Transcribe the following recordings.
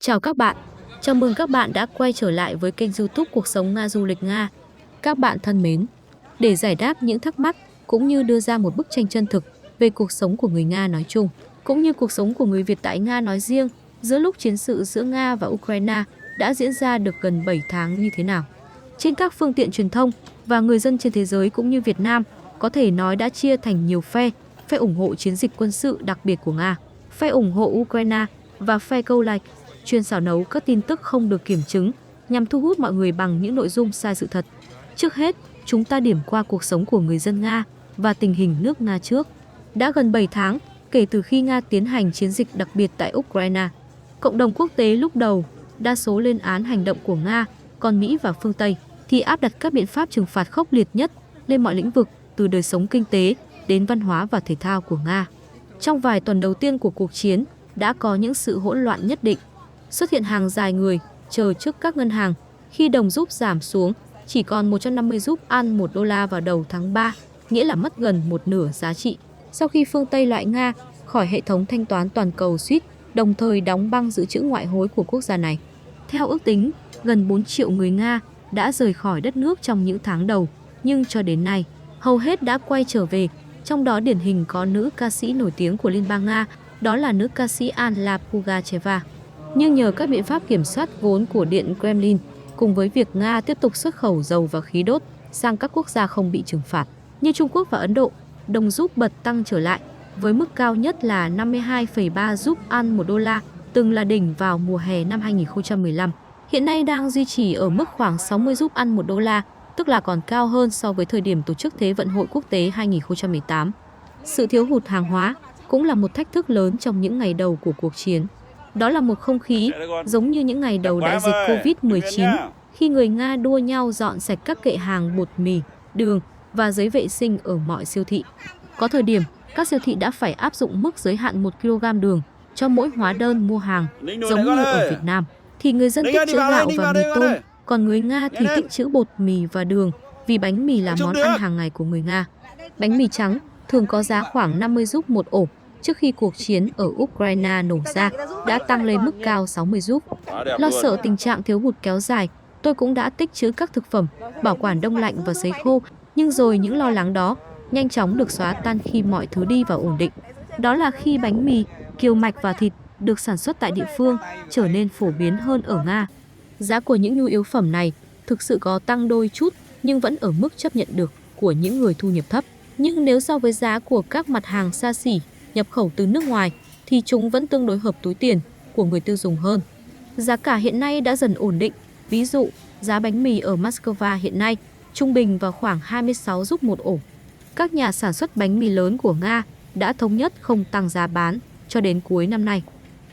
Chào các bạn, chào mừng các bạn đã quay trở lại với kênh YouTube Cuộc sống Nga Du lịch Nga. Các bạn thân mến, để giải đáp những thắc mắc cũng như đưa ra một bức tranh chân thực về cuộc sống của người Nga nói chung, cũng như cuộc sống của người Việt tại Nga nói riêng, giữa lúc chiến sự giữa Nga và Ukraine đã diễn ra được gần 7 tháng như thế nào. Trên các phương tiện truyền thông và người dân trên thế giới cũng như Việt Nam có thể nói đã chia thành nhiều phe ủng hộ chiến dịch quân sự đặc biệt của Nga, phe ủng hộ Ukraine và phe câu like, chuyên xào nấu các tin tức không được kiểm chứng nhằm thu hút mọi người bằng những nội dung sai sự thật. Trước hết, chúng ta điểm qua cuộc sống của người dân Nga và tình hình nước Nga trước. Đã gần 7 tháng kể từ khi Nga tiến hành chiến dịch đặc biệt tại Ukraine. Cộng đồng quốc tế lúc đầu đa số lên án hành động của Nga, còn Mỹ và phương Tây thì áp đặt các biện pháp trừng phạt khốc liệt nhất lên mọi lĩnh vực từ đời sống kinh tế đến văn hóa và thể thao của Nga. Trong vài tuần đầu tiên của cuộc chiến đã có những sự hỗn loạn nhất định. Xuất hiện hàng dài người chờ trước các ngân hàng khi đồng rúp giảm xuống chỉ còn 150 rúp ăn $1 vào đầu tháng 3, nghĩa là mất gần một nửa giá trị. Sau khi phương Tây loại Nga khỏi hệ thống thanh toán toàn cầu SWIFT, đồng thời đóng băng dự trữ ngoại hối của quốc gia này. Theo ước tính, gần 4 triệu người Nga đã rời khỏi đất nước trong những tháng đầu, nhưng cho đến nay, hầu hết đã quay trở về, trong đó điển hình có nữ ca sĩ nổi tiếng của Liên bang Nga, đó là nữ ca sĩ Anna Pugacheva. Nhưng nhờ các biện pháp kiểm soát vốn của Điện Kremlin, cùng với việc Nga tiếp tục xuất khẩu dầu và khí đốt sang các quốc gia không bị trừng phạt, như Trung Quốc và Ấn Độ, đồng rúp bật tăng trở lại, với mức cao nhất là 52,3 rúp ăn $1, từng là đỉnh vào mùa hè năm 2015. Hiện nay đang duy trì ở mức khoảng 60 rúp ăn $1, tức là còn cao hơn so với thời điểm tổ chức Thế vận hội quốc tế 2018. Sự thiếu hụt hàng hóa cũng là một thách thức lớn trong những ngày đầu của cuộc chiến. Đó là một không khí giống như những ngày đầu đại dịch Covid-19, khi người Nga đua nhau dọn sạch các kệ hàng bột mì, đường và giấy vệ sinh ở mọi siêu thị. Có thời điểm, các siêu thị đã phải áp dụng mức giới hạn 1 kg đường cho mỗi hóa đơn mua hàng, giống như ở Việt Nam. Thì người dân tích trữ gạo và mì tôm, còn người Nga thì tích trữ bột mì và đường, vì bánh mì là món ăn hàng ngày của người Nga. Bánh mì trắng thường có giá khoảng 50 rúp một ổ, trước khi cuộc chiến ở Ukraine nổ ra đã tăng lên mức cao 60 rúp. Lo sợ tình trạng thiếu hụt kéo dài, tôi cũng đã tích trữ các thực phẩm, bảo quản đông lạnh và sấy khô, nhưng rồi những lo lắng đó nhanh chóng được xóa tan khi mọi thứ đi vào ổn định. Đó là khi bánh mì, kiều mạch và thịt được sản xuất tại địa phương trở nên phổ biến hơn ở Nga. Giá của những nhu yếu phẩm này thực sự có tăng đôi chút, nhưng vẫn ở mức chấp nhận được của những người thu nhập thấp. Nhưng nếu so với giá của các mặt hàng xa xỉ nhập khẩu từ nước ngoài thì chúng vẫn tương đối hợp túi tiền của người tiêu dùng hơn. Giá cả hiện nay đã dần ổn định. Ví dụ, giá bánh mì ở Moscow hiện nay trung bình vào khoảng 26 rúp một ổ. Các nhà sản xuất bánh mì lớn của Nga đã thống nhất không tăng giá bán cho đến cuối năm nay.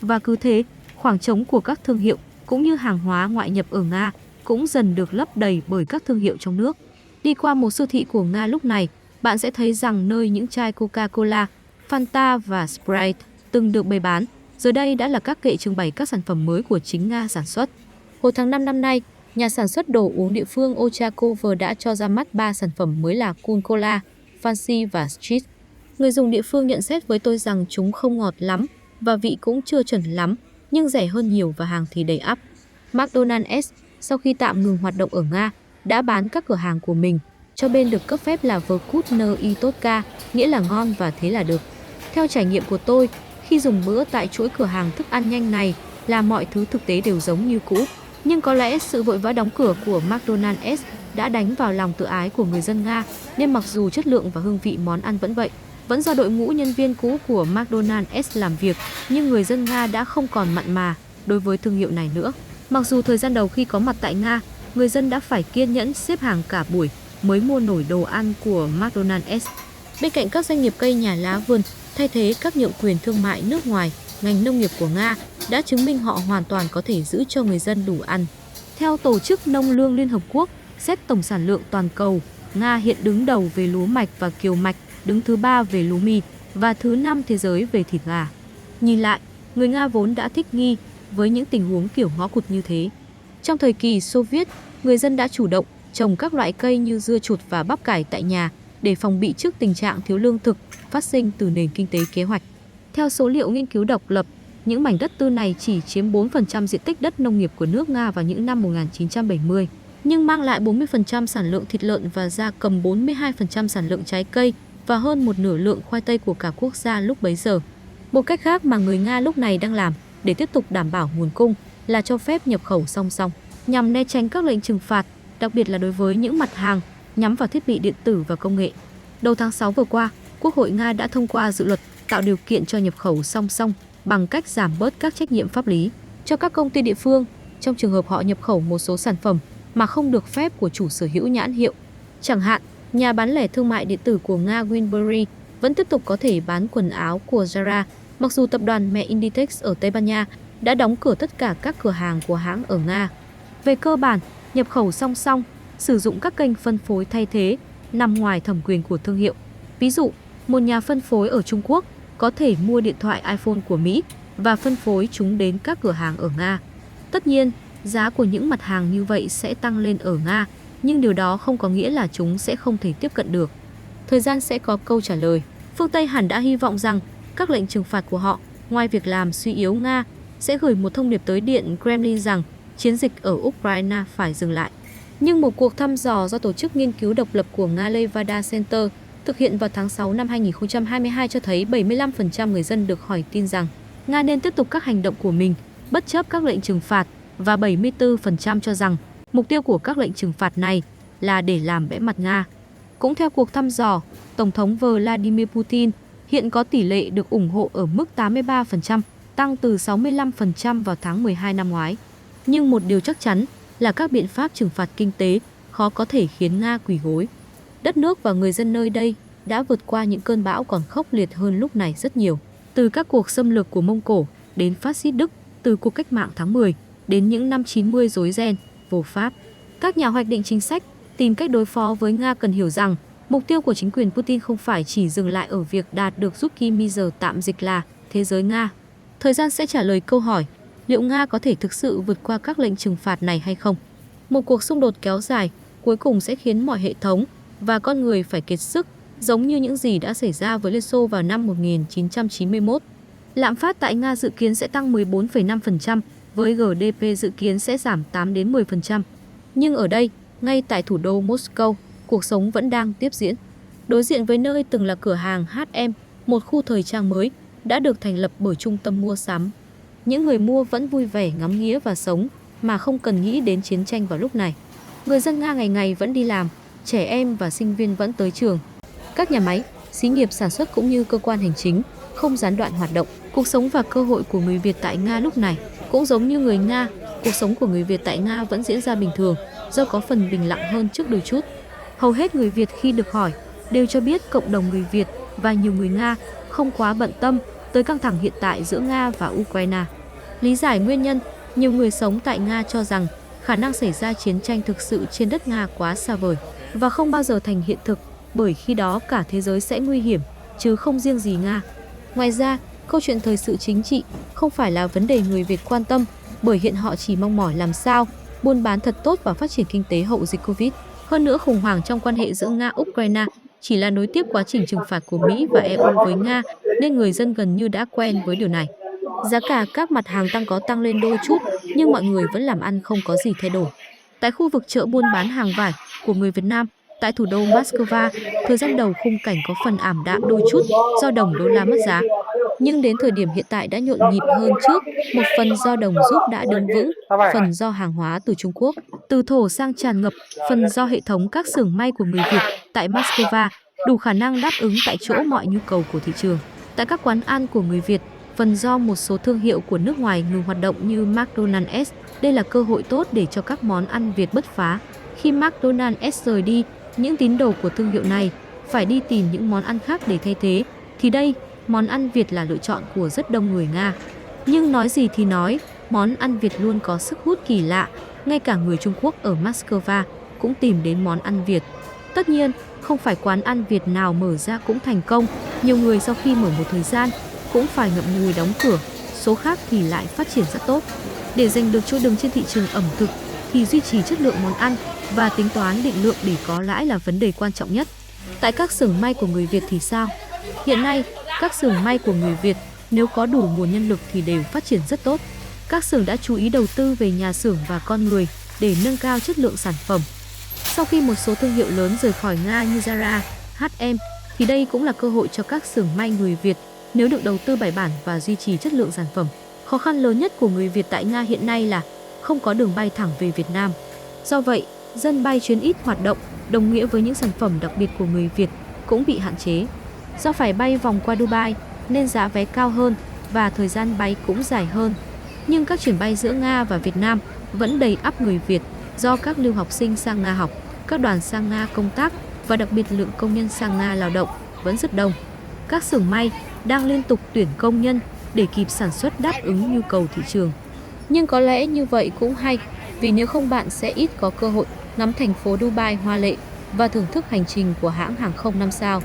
Và cứ thế, khoảng trống của các thương hiệu cũng như hàng hóa ngoại nhập ở Nga cũng dần được lấp đầy bởi các thương hiệu trong nước. Đi qua một siêu thị của Nga lúc này, bạn sẽ thấy rằng nơi những chai Coca-Cola, Fanta và Sprite từng được bày bán, giờ đây đã là các kệ trưng bày các sản phẩm mới của chính Nga sản xuất. Hồi tháng 5 năm nay, nhà sản xuất đồ uống địa phương Ochakov đã cho ra mắt 3 sản phẩm mới là Cool Cola, Fancy và Street. Người dùng địa phương nhận xét với tôi rằng chúng không ngọt lắm và vị cũng chưa chuẩn lắm, nhưng rẻ hơn nhiều và hàng thì đầy ắp. McDonald's sau khi tạm ngừng hoạt động ở Nga đã bán các cửa hàng của mình cho bên được cấp phép là Vkutno i Totka, nghĩa là ngon và thế là được. Theo trải nghiệm của tôi, khi dùng bữa tại chuỗi cửa hàng thức ăn nhanh này là mọi thứ thực tế đều giống như cũ. Nhưng có lẽ sự vội vã đóng cửa của McDonald's đã đánh vào lòng tự ái của người dân Nga, nên mặc dù chất lượng và hương vị món ăn vẫn vậy, vẫn do đội ngũ nhân viên cũ của McDonald's làm việc, nhưng người dân Nga đã không còn mặn mà đối với thương hiệu này nữa. Mặc dù thời gian đầu khi có mặt tại Nga, người dân đã phải kiên nhẫn xếp hàng cả buổi mới mua nổi đồ ăn của McDonald's. Bên cạnh các doanh nghiệp cây nhà lá vườn thay thế các nhượng quyền thương mại nước ngoài, ngành nông nghiệp của Nga đã chứng minh họ hoàn toàn có thể giữ cho người dân đủ ăn. Theo Tổ chức Nông lương Liên Hợp Quốc, xét tổng sản lượng toàn cầu, Nga hiện đứng đầu về lúa mạch và kiều mạch, đứng thứ 3 về lúa mì và thứ 5 thế giới về thịt gà. Nhìn lại, người Nga vốn đã thích nghi với những tình huống kiểu ngõ cụt như thế. Trong thời kỳ Xô Viết, người dân đã chủ động trồng các loại cây như dưa chuột và bắp cải tại nhà để phòng bị trước tình trạng thiếu lương thực phát sinh từ nền kinh tế kế hoạch. Theo số liệu nghiên cứu độc lập những mảnh đất tư này chỉ chiếm 4% diện tích đất nông nghiệp của nước Nga vào những năm 1970, nhưng mang lại 40% sản lượng thịt lợn và gia cầm, 42% sản lượng trái cây và hơn một nửa lượng khoai tây của cả quốc gia lúc bấy giờ. Một cách khác mà người Nga lúc này đang làm để tiếp tục đảm bảo nguồn cung là cho phép nhập khẩu song song, nhằm né tránh các lệnh trừng phạt, đặc biệt là đối với những mặt hàng nhắm vào thiết bị điện tử và công nghệ. Đầu tháng 6 vừa qua, Quốc hội Nga đã thông qua dự luật tạo điều kiện cho nhập khẩu song song bằng cách giảm bớt các trách nhiệm pháp lý cho các công ty địa phương trong trường hợp họ nhập khẩu một số sản phẩm mà không được phép của chủ sở hữu nhãn hiệu. Chẳng hạn, nhà bán lẻ thương mại điện tử của Nga Winbury vẫn tiếp tục có thể bán quần áo của Zara, mặc dù tập đoàn mẹ Inditex ở Tây Ban Nha đã đóng cửa tất cả các cửa hàng của hãng ở Nga. Về cơ bản, nhập khẩu song song, sử dụng các kênh phân phối thay thế nằm ngoài thẩm quyền của thương hiệu. Ví dụ, một nhà phân phối ở Trung Quốc có thể mua điện thoại iPhone của Mỹ và phân phối chúng đến các cửa hàng ở Nga. Tất nhiên, giá của những mặt hàng như vậy sẽ tăng lên ở Nga, nhưng điều đó không có nghĩa là chúng sẽ không thể tiếp cận được. Thời gian sẽ có câu trả lời. Phương Tây hẳn đã hy vọng rằng các lệnh trừng phạt của họ, ngoài việc làm suy yếu Nga, sẽ gửi một thông điệp tới Điện Kremlin rằng chiến dịch ở Ukraine phải dừng lại. Nhưng một cuộc thăm dò do Tổ chức Nghiên cứu Độc lập của Nga Levada Center thực hiện vào tháng 6 năm 2022 cho thấy 75% người dân được hỏi tin rằng Nga nên tiếp tục các hành động của mình bất chấp các lệnh trừng phạt, và 74% cho rằng mục tiêu của các lệnh trừng phạt này là để làm bẽ mặt Nga. Cũng theo cuộc thăm dò, Tổng thống Vladimir Putin hiện có tỷ lệ được ủng hộ ở mức 83%, tăng từ 65% vào tháng 12 năm ngoái. Nhưng một điều chắc chắn là các biện pháp trừng phạt kinh tế khó có thể khiến Nga quỳ gối. Đất nước và người dân nơi đây đã vượt qua những cơn bão còn khốc liệt hơn lúc này rất nhiều. Từ các cuộc xâm lược của Mông Cổ đến phát xít Đức, từ cuộc cách mạng tháng 10 đến những năm 90 rối ren, vô pháp. Các nhà hoạch định chính sách tìm cách đối phó với Nga cần hiểu rằng mục tiêu của chính quyền Putin không phải chỉ dừng lại ở việc đạt được giúp Kim giờ tạm dịch là thế giới Nga. Thời gian sẽ trả lời câu hỏi, liệu Nga có thể thực sự vượt qua các lệnh trừng phạt này hay không? Một cuộc xung đột kéo dài cuối cùng sẽ khiến mọi hệ thống và con người phải kiệt sức, giống như những gì đã xảy ra với Liên Xô vào năm 1991. Lạm phát tại Nga dự kiến sẽ tăng 14,5%, với GDP dự kiến sẽ giảm 8 đến 10%. Nhưng ở đây, ngay tại thủ đô Moscow, cuộc sống vẫn đang tiếp diễn. Đối diện với nơi từng là cửa hàng H&M, một khu thời trang mới đã được thành lập bởi trung tâm mua sắm. Những người mua vẫn vui vẻ ngắm nghía và sống mà không cần nghĩ đến chiến tranh vào lúc này. Người dân Nga ngày ngày vẫn đi làm, trẻ em và sinh viên vẫn tới trường. Các nhà máy, xí nghiệp sản xuất cũng như cơ quan hành chính không gián đoạn hoạt động. Cuộc sống và cơ hội của người Việt tại Nga lúc này cũng giống như người Nga, cuộc sống của người Việt tại Nga vẫn diễn ra bình thường, do có phần bình lặng hơn trước đôi chút. Hầu hết người Việt khi được hỏi đều cho biết cộng đồng người Việt và nhiều người Nga không quá bận tâm tới căng thẳng hiện tại giữa Nga và Ukraine. Lý giải nguyên nhân, nhiều người sống tại Nga cho rằng khả năng xảy ra chiến tranh thực sự trên đất Nga quá xa vời và không bao giờ thành hiện thực, bởi khi đó cả thế giới sẽ nguy hiểm, chứ không riêng gì Nga. Ngoài ra, câu chuyện thời sự chính trị không phải là vấn đề người Việt quan tâm, bởi hiện họ chỉ mong mỏi làm sao buôn bán thật tốt và phát triển kinh tế hậu dịch Covid. Hơn nữa, khủng hoảng trong quan hệ giữa Nga-Ukraine chỉ là nối tiếp quá trình trừng phạt của Mỹ và EU với Nga, nên người dân gần như đã quen với điều này. Giá cả các mặt hàng tăng lên đôi chút, nhưng mọi người vẫn làm ăn không có gì thay đổi. Tại khu vực chợ buôn bán hàng vải của người Việt Nam, tại thủ đô Moscow, thời gian đầu khung cảnh có phần ảm đạm đôi chút do đồng đô la mất giá. Nhưng đến thời điểm hiện tại đã nhộn nhịp hơn trước, một phần do đồng rúp đã đứng vững, phần do hàng hóa từ Trung Quốc, từ thổ sang tràn ngập, phần do hệ thống các xưởng may của người Việt tại Moscow đủ khả năng đáp ứng tại chỗ mọi nhu cầu của thị trường. Tại các quán ăn của người Việt, phần do một số thương hiệu của nước ngoài ngừng hoạt động như McDonald's. Đây là cơ hội tốt để cho các món ăn Việt bứt phá. Khi McDonald's rời đi, những tín đồ của thương hiệu này phải đi tìm những món ăn khác để thay thế, thì đây, món ăn Việt là lựa chọn của rất đông người Nga. Nhưng nói gì thì nói, món ăn Việt luôn có sức hút kỳ lạ, ngay cả người Trung Quốc ở Moscow cũng tìm đến món ăn Việt. Tất nhiên, không phải quán ăn Việt nào mở ra cũng thành công, nhiều người sau khi mở một thời gian cũng phải ngậm ngùi đóng cửa, số khác thì lại phát triển rất tốt. Để giành được chỗ đứng trên thị trường ẩm thực thì duy trì chất lượng món ăn và tính toán định lượng để có lãi là vấn đề quan trọng nhất. Tại các xưởng may của người Việt thì sao? Hiện nay, các xưởng may của người Việt Nếu có đủ nguồn nhân lực thì đều phát triển rất tốt. Các xưởng đã chú ý đầu tư về nhà xưởng và con người để nâng cao chất lượng sản phẩm. Sau khi một số thương hiệu lớn rời khỏi Nga như Zara, H&M, thì đây cũng là cơ hội cho các xưởng may người Việt nếu được đầu tư bài bản và duy trì chất lượng sản phẩm. Khó khăn lớn nhất của người Việt tại Nga hiện nay là không có đường bay thẳng về Việt Nam. Do vậy, dân bay chuyến ít hoạt động, đồng nghĩa với những sản phẩm đặc biệt của người Việt cũng bị hạn chế. Do phải bay vòng qua Dubai nên giá vé cao hơn và thời gian bay cũng dài hơn. Nhưng các chuyến bay giữa Nga và Việt Nam vẫn đầy ắp người Việt do các lưu học sinh sang Nga học, các đoàn sang Nga công tác và đặc biệt lượng công nhân sang Nga lao động vẫn rất đông. Các xưởng may đang liên tục tuyển công nhân để kịp sản xuất đáp ứng nhu cầu thị trường. Nhưng có lẽ như vậy cũng hay, vì nếu không bạn sẽ ít có cơ hội ngắm thành phố Dubai hoa lệ và thưởng thức hành trình của hãng hàng không 5 sao.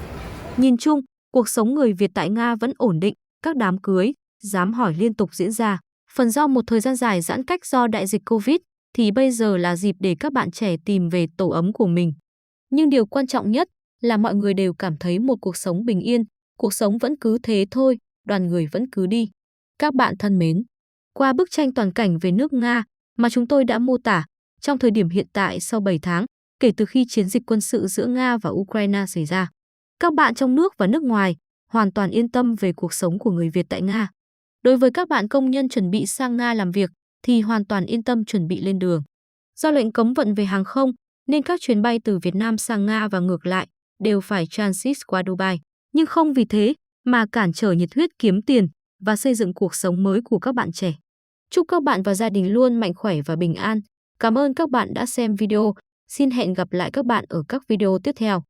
Nhìn chung, cuộc sống người Việt tại Nga vẫn ổn định, các đám cưới, đám hỏi liên tục diễn ra. Phần do một thời gian dài giãn cách do đại dịch Covid, thì bây giờ là dịp để các bạn trẻ tìm về tổ ấm của mình. Nhưng điều quan trọng nhất là mọi người đều cảm thấy một cuộc sống bình yên, cuộc sống vẫn cứ thế thôi, đoàn người vẫn cứ đi. Các bạn thân mến, qua bức tranh toàn cảnh về nước Nga mà chúng tôi đã mô tả, trong thời điểm hiện tại sau 7 tháng, kể từ khi chiến dịch quân sự giữa Nga và Ukraine xảy ra, các bạn trong nước và nước ngoài hoàn toàn yên tâm về cuộc sống của người Việt tại Nga. Đối với các bạn công nhân chuẩn bị sang Nga làm việc thì hoàn toàn yên tâm chuẩn bị lên đường. Do lệnh cấm vận về hàng không nên các chuyến bay từ Việt Nam sang Nga và ngược lại đều phải transit qua Dubai. Nhưng không vì thế mà cản trở nhiệt huyết kiếm tiền và xây dựng cuộc sống mới của các bạn trẻ. Chúc các bạn và gia đình luôn mạnh khỏe và bình an. Cảm ơn các bạn đã xem video. Xin hẹn gặp lại các bạn ở các video tiếp theo.